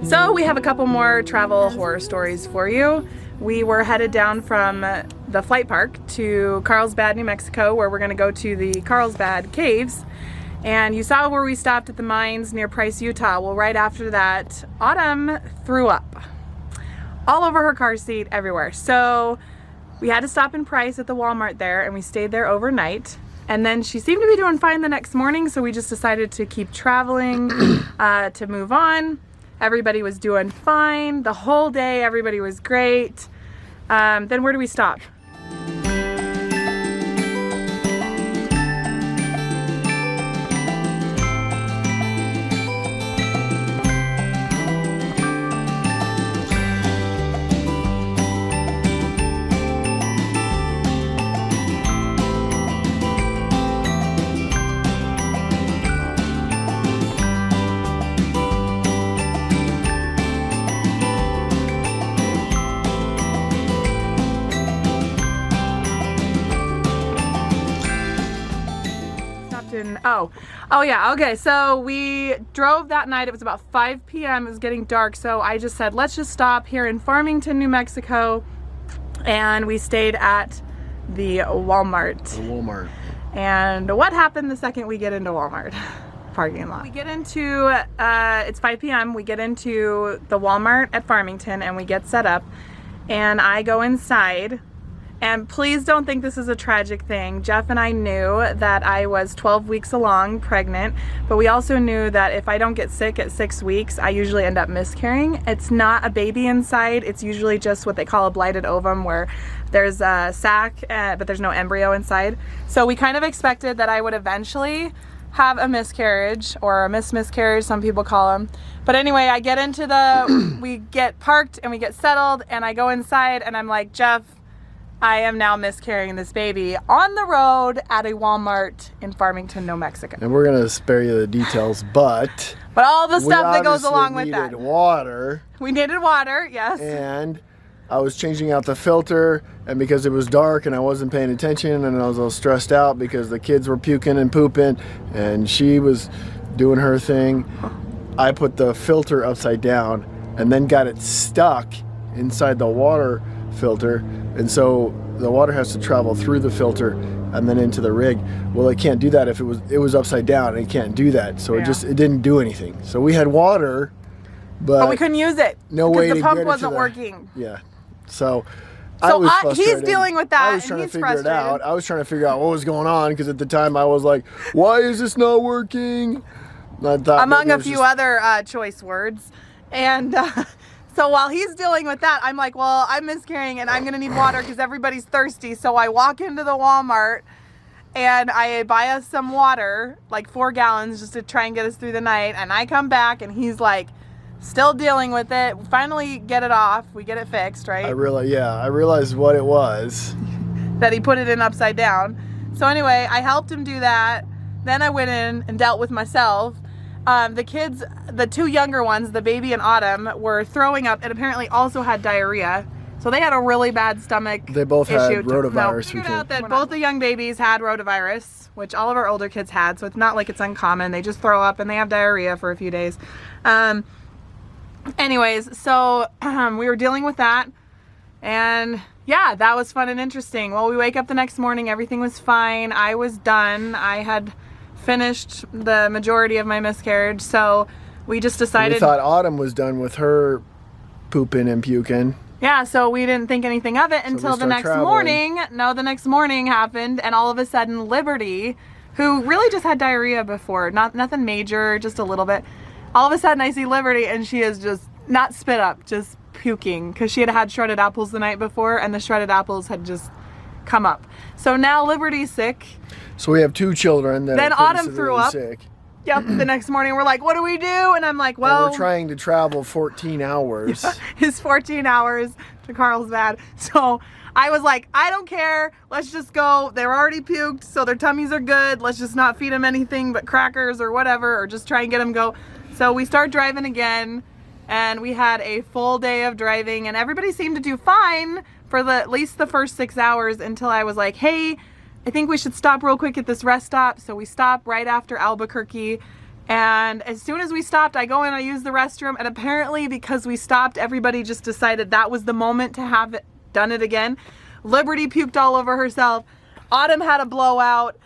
So we have a couple more travel horror stories for you. We were headed down from the flight park to Carlsbad, New Mexico, where we're gonna go to the Carlsbad Caves. And you saw where we stopped at the mines near Price, Utah. Well, right after that, Autumn threw up all over her car seat, everywhere. So we had to stop in Price at the Walmart there, and we stayed there overnight. And then she seemed to be doing fine the next morning, so we just decided to keep traveling to move on. Everybody was doing fine the whole day. Everybody was great. Then where do we stop? Oh yeah, okay, so we drove that night. It was about 5 p.m. It was getting dark, so I just said, let's just stop here in Farmington, New Mexico, and we stayed at the Walmart. And what happened the second we get into Walmart parking lot? We get into, it's 5 p.m., we get into the Walmart at Farmington, and we get set up, and I go inside. And please don't think this is a tragic thing. Jeff and I knew that I was 12 weeks along pregnant, but we also knew that if I don't get sick at 6 weeks, I usually end up miscarrying. It's not a baby inside. It's usually just what they call a blighted ovum, where there's a sac, but there's no embryo inside. So we kind of expected that I would eventually have a miscarriage, or a miscarriage, some people call them. But anyway, I get into the, we get parked and we get settled, and I go inside and I'm like, Jeff, I am now miscarrying this baby on the road at a Walmart in Farmington, New Mexico. And we're gonna spare you the details, but all the stuff that goes along with that. We needed water. We needed water, yes. And I was changing out the filter, and because it was dark and I wasn't paying attention, and I was all stressed out because the kids were puking and pooping, and she was doing her thing, I put the filter upside down and then got it stuck inside the water filter, and so the water has to travel through the filter and then into the rig. Well, it can't do that if it was upside down, and it can't do that, so yeah. it didn't do anything. So we had water, but we couldn't use it. No way because the to pump get wasn't it working. Yeah, so I was frustrated. He's dealing with that. I was trying to figure it out. I was trying to figure out what was going on, because at the time I was like, "Why is this not working?" I thought among a few other choice words, and. So while he's dealing with that, I'm like, well, I'm miscarrying and I'm gonna need water because everybody's thirsty. So I walk into the Walmart and I buy us some water, like 4 gallons, just to try and get us through the night. And I come back and he's like, still dealing with it. We finally get it off. We get it fixed, right? I realized what it was. That he put it in upside down. So anyway, I helped him do that. Then I went in and dealt with myself. The kids, the 2 younger ones, the baby and Autumn, were throwing up and apparently also had diarrhea. So they had a really bad stomach issue. They both had rotavirus. We figured out that both the young babies had rotavirus, which all of our older kids had. So it's not like it's uncommon. They just throw up and they have diarrhea for a few days. Anyways, so we were dealing with that. And yeah, that was fun and interesting. Well, we wake up the next morning. Everything was fine. I was done. I had finished the majority of my miscarriage, so we just decided. We thought Autumn was done with her pooping and puking. Yeah, so we didn't think anything of it until the next morning. No, the next morning happened, and all of a sudden Liberty, who really just had diarrhea before, nothing major, just a little bit. All of a sudden I see Liberty and she is just not spit up, just puking, because she had shredded apples the night before and the shredded apples had just come up. So now Liberty's sick. So we have 2 children that then are Autumn threw up. Sick. Yep, the next morning we're like, what do we do? And I'm like, well, and we're trying to travel 14 hours. Yeah, it's 14 hours to Carlsbad. So I was like, I don't care. Let's just go. They're already puked, so their tummies are good. Let's just not feed them anything but crackers or whatever, or just try and get them go. So we start driving again, and we had a full day of driving, and everybody seemed to do fine for at least the first 6 hours, until I was like, hey, I think we should stop real quick at this rest stop. So we stop right after Albuquerque, And as soon as we stopped, I go in, I use the restroom, and apparently because we stopped, everybody just decided that was the moment to have it done it again. Liberty puked all over herself. Autumn had a blowout.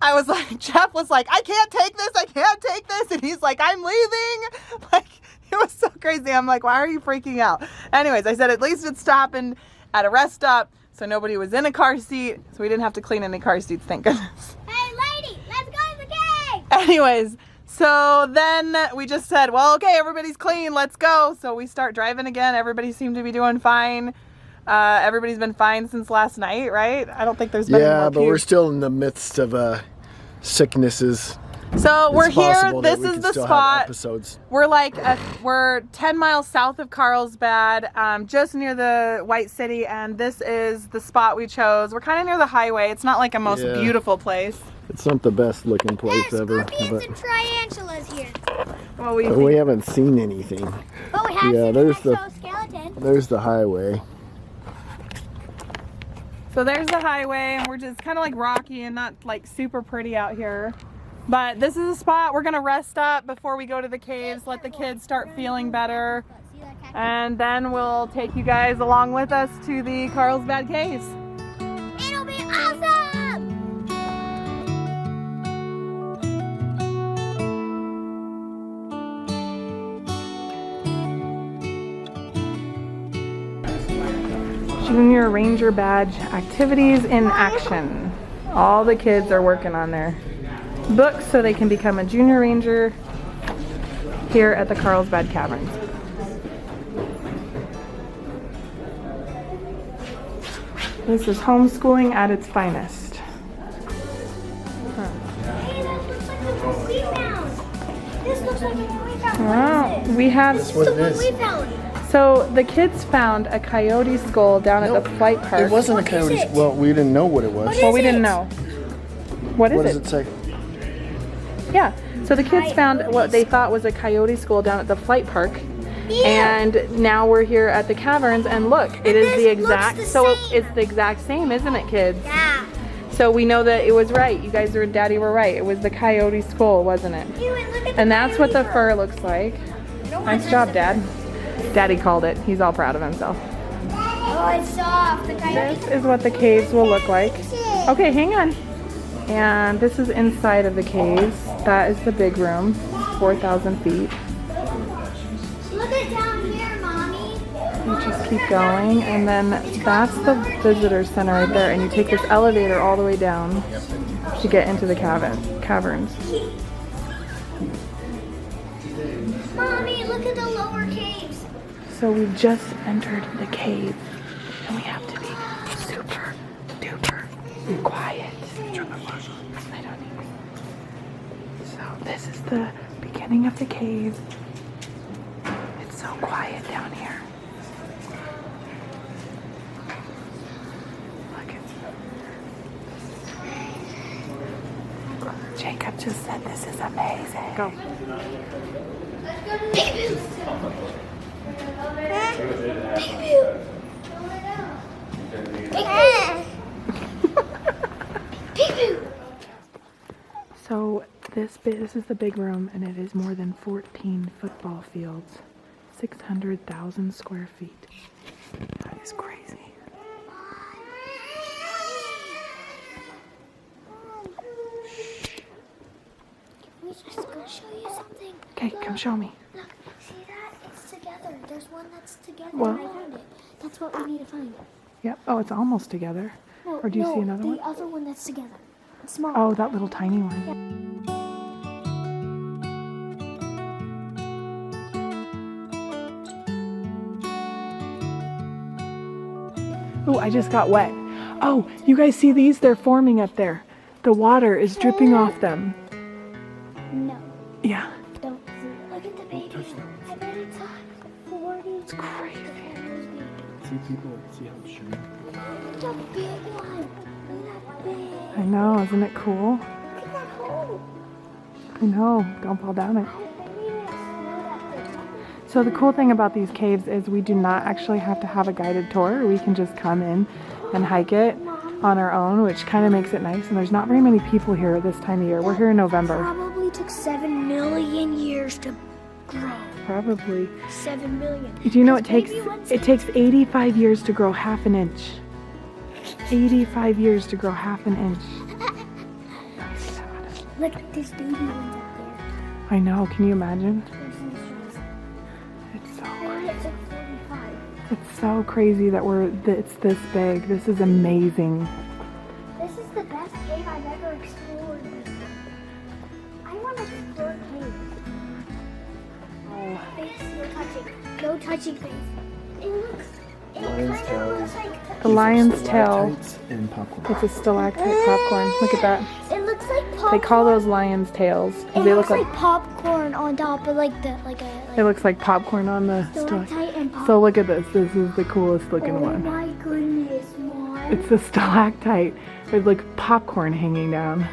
I was like, Jeff was like, I can't take this, I can't take this. And he's like, I'm leaving. Like, it was so crazy. I'm like, why are you freaking out? Anyways, I said at least it happened at a rest stop, so nobody was in a car seat, so we didn't have to clean any car seats, thank goodness. Hey lady, let's go to the cave! Anyways, so then we just said, well, okay, everybody's clean, let's go. So we start driving again. Everybody seemed to be doing fine. Everybody's been fine since last night, right? I don't think there's been any more but we're still in the midst of sicknesses. So we're here. This is the spot. Episodes. We're like we're 10 miles south of Carlsbad, just near the White City, and this is the spot we chose. We're kind of near the highway. It's not like a most beautiful place. It's not the best looking place ever. Scorpions and tarantulas here. Well, we haven't seen anything. But we have seen there's an exoskeleton. There's the highway. So there's the highway, and we're just kind of like rocky and not like super pretty out here. But this is a spot we're gonna rest up before we go to the caves, let the kids start feeling better, and then we'll take you guys along with us to the Carlsbad Caves. It'll be awesome! Junior Ranger Badge activities in action. All the kids are working on their books so they can become a Junior Ranger here at the Carlsbad Caverns. This is homeschooling at its finest. Hey, that looks like the one we found. This looks like the one we found. Wow, we have. This is the one we found. So the kids found a coyote skull down at the flight park. It wasn't a coyote. Well, we didn't know what it was. Well, we didn't know. What does it say? Yeah. So the kids found what they thought was a coyote skull down at the flight park. Yeah. And now we're here at the caverns, and look, it is the exact. So it's the exact same, isn't it, kids? Yeah. So we know that it was right. You guys and Daddy were right. It was the coyote skull, wasn't it? And that's what the fur looks like. Nice job, Dad. Daddy called it. He's all proud of himself. Oh, it's soft. The coyote. This is what the caves will look like. Okay, hang on. And this is inside of the caves. That is the big room, 4,000 feet. Look at down here, Mommy. You just keep going, and then that's the visitor center right there. And you take this elevator all the way down to get into the caverns. Mommy, look at the lower caves. So we've just entered the cave, and we have to be super duper quiet. I don't need it. So this is the beginning of the cave. It's so quiet down here. Look at Jacob just said this is amazing. Go. So this is the big room, and it is more than 14 football fields, 600,000 square feet. That is crazy. We're just gonna show you something. Okay, come show me. Look, see that? It's together. There's one that's together. Well- And I found it. That's what we need to find. Yep. Oh, it's almost together. No, Or do you see another one? The other one that's together. It's small. Oh, that little tiny one. Oh, I just got wet. Oh, you guys see these? They're forming up there. The water is dripping off them. No, Yeah. don't. Look at the baby. I bet it's 40. It's crazy. See people, see how it's shiny. Look at the big one. Look at that big. I know, isn't it cool? Look at that hole. I know, don't fall down it. I didn't even know that. So the cool thing about these caves is we do not actually have to have a guided tour. We can just come in and hike it on our own, which kind of makes it nice. And there's not very many people here this time of year. We're here in November. Probably took 7 million years to grow. Probably. 7 million. Do you know it takes Baby ones- 85 years to grow half an inch. 85 years to grow half an inch. Look, there's baby ones up there. I know, can you imagine? There's some straws. It's so And it took 45. It's so crazy that it's this big. This is amazing. This is the best cave I've ever explored. I want to explore caves. Oh. Face, no touching. No touching face. It looks. It Lion's kind tail of looks is- like. The lion's tail. Stalactites and popcorn. It's a stalactite popcorn. Look at that. It looks like popcorn. They call those lion's tails. It They looks look like popcorn on top of like the like a. Like it looks like popcorn on the stalactite. stalactite and popcorn. So look at this. This is the coolest looking Oh one. my goodness, Mom. It's a stalactite with like popcorn hanging down.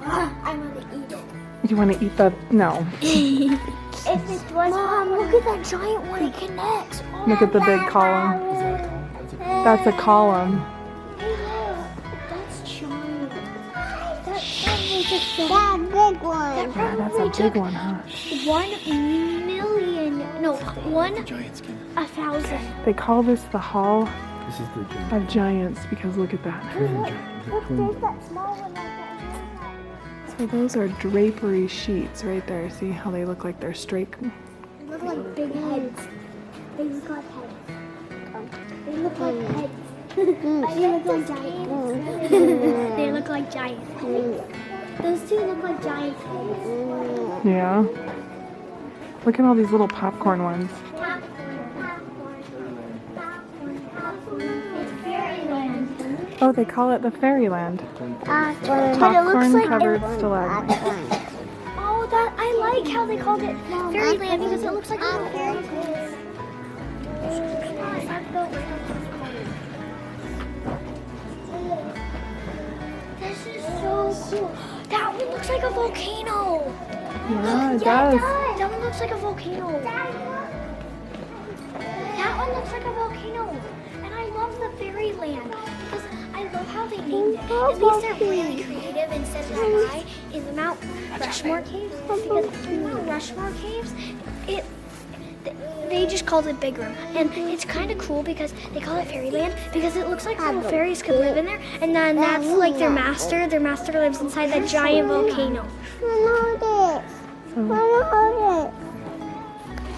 I want to eat it. Do you want to eat the? No. If it was Mom, look at that giant one. It connects. Oh Look at the big column. That's a column. That's giant. That big one. That Yeah, that's probably a big one, huh? 1 million. No, 1 Giant skin. 1,000. They call this the Hall This is the giant. of Giants because look at that. Look, there's that small one like that. So those are drapery sheets right there. See how they look like they're straight? They look like big heads. They look like heads. They look like heads. They look like giants. They look like giants. Those two look like giants' heads. Yeah. Look at all these little popcorn ones. It's fairyland. Oh, they call it the Fairyland. But it looks Popcorn like covered stalagmites. Oh, that I like how they called it fairyland because it looks like a little fairy tale. This is so cool. That one looks like a volcano. Yeah, it Yeah, does. That one looks like a volcano. That one looks like a volcano. And I love the fairyland because I love how they named it. At least they're really creative instead of that guy in the Mount Rushmore Caves. Because in the Mount Rushmore Caves, they just called it Big Room. And it's kind of cool because they call it Fairyland because it looks like little fairies could live in there. And then that's like their master. Their master lives inside that giant volcano.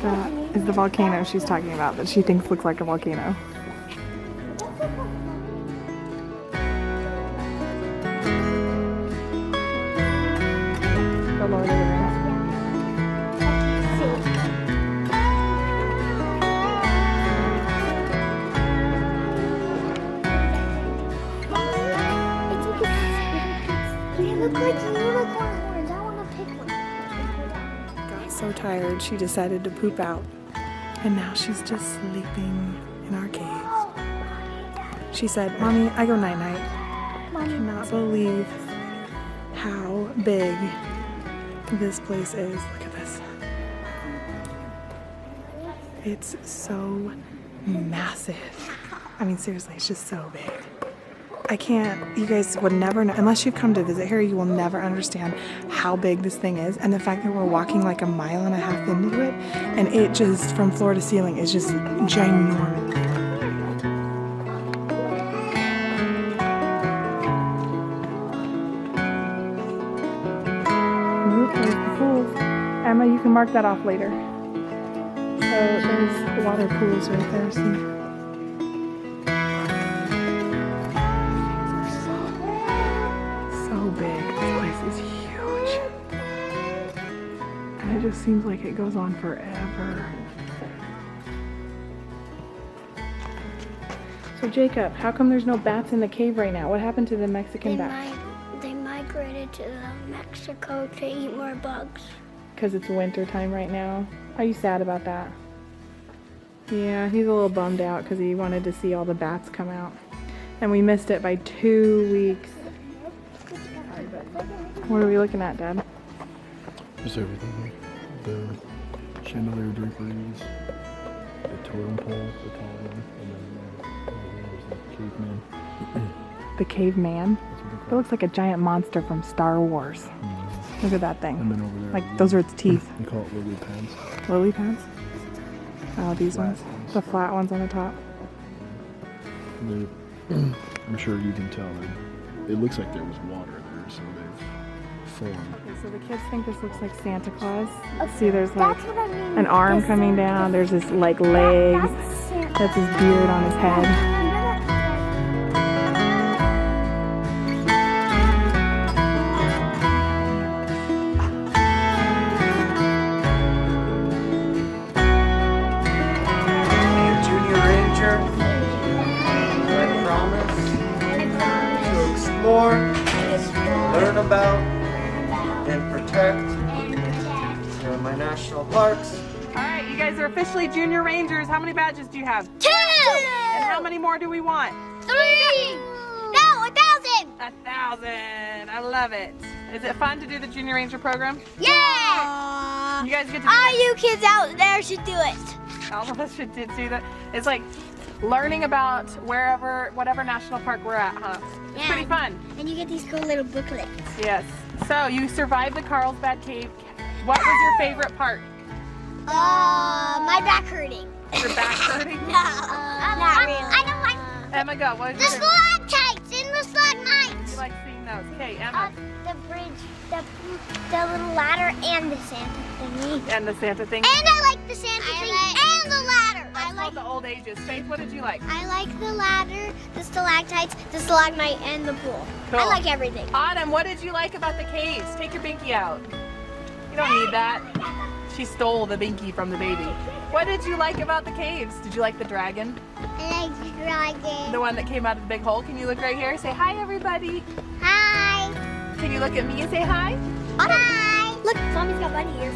That is the volcano she's talking about that she thinks looks like a volcano. The Lord of the Rings. They look like unicorn horns. I want to pick one. Got so tired she decided to poop out. And now she's just sleeping in our cave. She said, "Mommy, I go night-night." I cannot believe how big this place is. Look at this. It's so massive. I mean, seriously, it's just so big. I can't, you guys would never know, unless you've come to visit here, you will never understand how big this thing is. And the fact that we're walking like 1.5 miles into it, and it just, from floor to ceiling, is just ginormous. Oop, there's the pools. Emma, you can mark that off later. So there's water pools right there, see? So big. This place is huge. And it just seems like it goes on forever. So Jacob, how come there's no bats in the cave right now? What happened to the Mexican bats? They migrated to Mexico to eat more bugs. Because it's winter time right now. Are you sad about that? Yeah, he's a little bummed out because he wanted to see all the bats come out. And we missed it by 2 weeks. What are we looking at, Dad? Just everything here. The chandelier draperies, the totem pole, the tall one, and then there's the caveman. The caveman? That's what they It call looks like a giant monster from Star Wars. it. Look at that thing. And then over there. Like those are its teeth. We call it lily pads. Lily pads? Oh, these Flat ones. ones. The flat ones on the top. I'm sure you can tell that it looks like there was water there, so they've formed. Okay, so the kids think this looks like Santa Claus. See, there's like That's what I mean. an arm coming down. There's this like leg. That's his beard on his head. Junior Ranger, I promise to explore, learn about, and protect my national parks. All right, you guys are officially Junior Rangers. How many badges do you have? 2! And how many more do we want? 3! No, 1,000! 1,000. I love it. Is it fun to do the Junior Ranger program? Yeah! You guys get to do All that. you kids out there should do it. All of us should do that. It's like learning about whatever national park we're at, huh? It's Yeah. pretty fun. And you get these cool little booklets. Yes. So you survived the Carlsbad Cave. What was your favorite part? My back hurting. Your back hurting? No, not really. I don't like Emma, go. What was the your favorite? stalactites and the stalagmites. You like seeing those? Okay, Emma. The bridge, the little ladder, and the Santa thingy. And the Santa thing. And I like the Santa thingy and the ladder. That's called the old ages. Faith, what did you like? I like the ladder, the stalactites, the stalagmite, and the pool. Cool. I like everything. Autumn, what did you like about the caves? Take your binky out. You don't need that. She stole the binky from the baby. What did you like about the caves? Did you like the dragon? I like the dragon. The one that came out of the big hole? Can you look right here? Say hi, everybody. Hi. Can you look at me and say hi? Hi. Look, Tommy's got bunny ears.